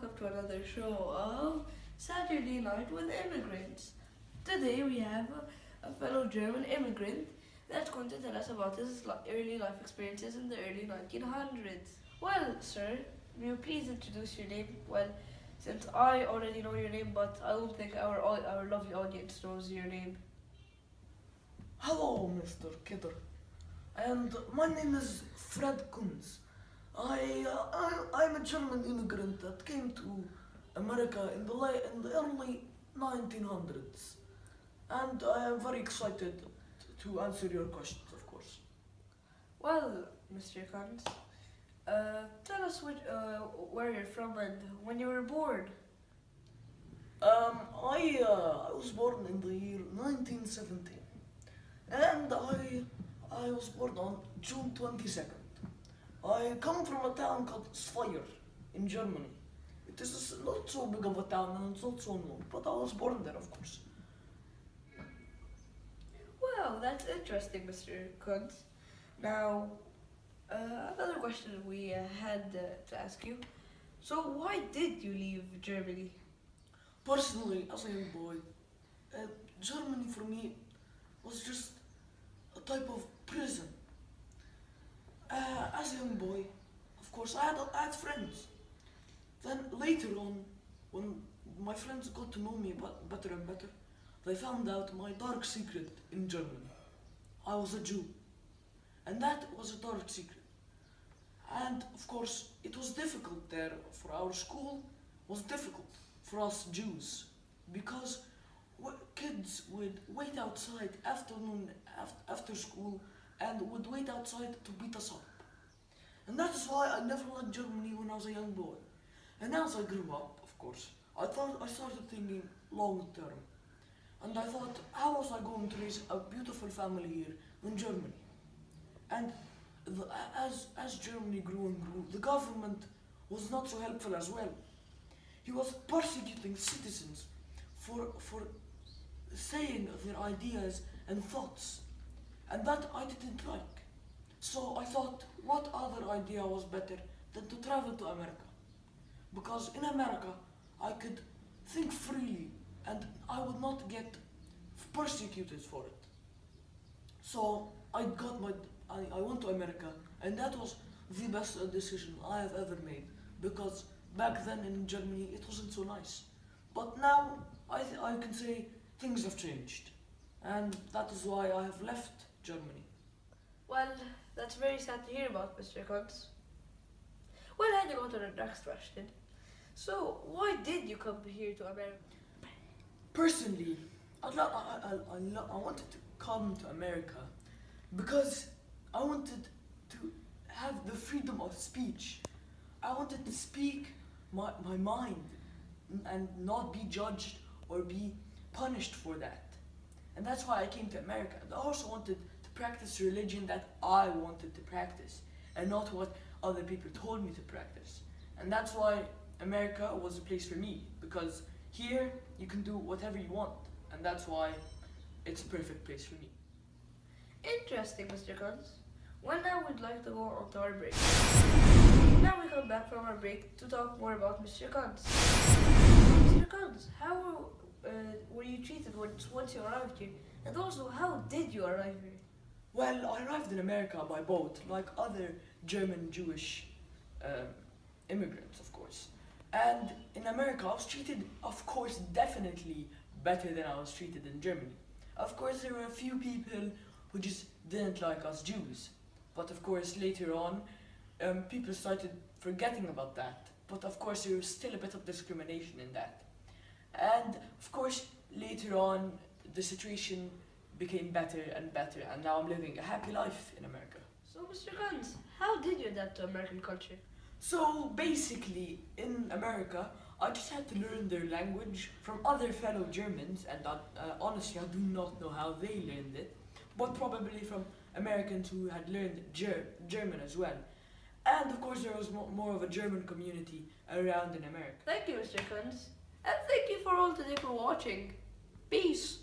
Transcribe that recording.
welcome to another show of Saturday Night with Immigrants. Today we have a fellow German immigrant that's going to tell us about his early life experiences in the early 1900s. Well, sir, will you please introduce your name? Well, since I already know your name, but I don't think our lovely audience knows your name. Hello, Mr. Kidder, and my name is Fred Kunz. I'm a German immigrant that came to America in the early 1900s, and I am very excited to answer your questions, of course. Well, Mr. Kant, tell us where you're from and when you were born. I was born in the year 1917, and I was born on June 22nd. I come from a town called Speyer in Germany. It is not so big of a town and it's not so known, but I was born there, of course. Well, that's interesting, Mr. Kuntz. Now, another question we had to ask you. So, why did you leave Germany? Personally, as a young boy, Germany for me was just a type of prison. As a young boy, of course, I had friends. Then later on, when my friends got to know me better and better, they found out my dark secret in Germany. I was a Jew. And that was a dark secret. And of course, it was difficult there for our school, was difficult for us Jews, because kids would wait outside after school and would wait outside to beat us up. And that is why I never liked Germany when I was a young boy. And as I grew up, of course, I started thinking long term. And I thought, how was I going to raise a beautiful family here in Germany? And as Germany grew and grew, the government was not so helpful as well. He was persecuting citizens for saying their ideas and thoughts. And that I didn't like. So I thought, what other idea was better than to travel to America? Because in America, I could think freely and I would not get persecuted for it. So I went to America, and that was the best decision I have ever made, because back then in Germany it wasn't so nice. But now I can say things have changed, and that is why I have left Germany. Well, that's very sad to hear about, Mr. Kuntz. Well, heading on to the next question. So, why did you come here to America? Personally, I wanted to come to America because I wanted to have the freedom of speech. I wanted to speak my mind and not be judged or be punished for that. And that's why I came to America. And I also wanted to practice religion that I wanted to practice and not what other people told me to practice. And that's why America was a place for me, because here you can do whatever you want, and that's why it's a perfect place for me. Interesting, Mr. Kuntz. Well, now we'd like to go on to our break. Now we come back from our break to talk more about Mr. Kuntz. Mr. Kuntz, how were you treated once you arrived here? And also, how did you arrive here? Well, I arrived in America by boat, like other German Jewish immigrants, of course. And in America, I was treated, of course, definitely better than I was treated in Germany. Of course, there were a few people who just didn't like us Jews. But of course, later on, people started forgetting about that. But of course, there was still a bit of discrimination in that. And of course, later on, the situation became better and better, and now I'm living a happy life in America. So, Mr. Kuntz, how did you adapt to American culture? So basically, in America, I just had to learn their language from other fellow Germans, and honestly, I do not know how they learned it, but probably from Americans who had learned German as well. And of course, there was more of a German community around in America. Thank you, Mr. Kuntz. And thank you for all today for watching. Peace.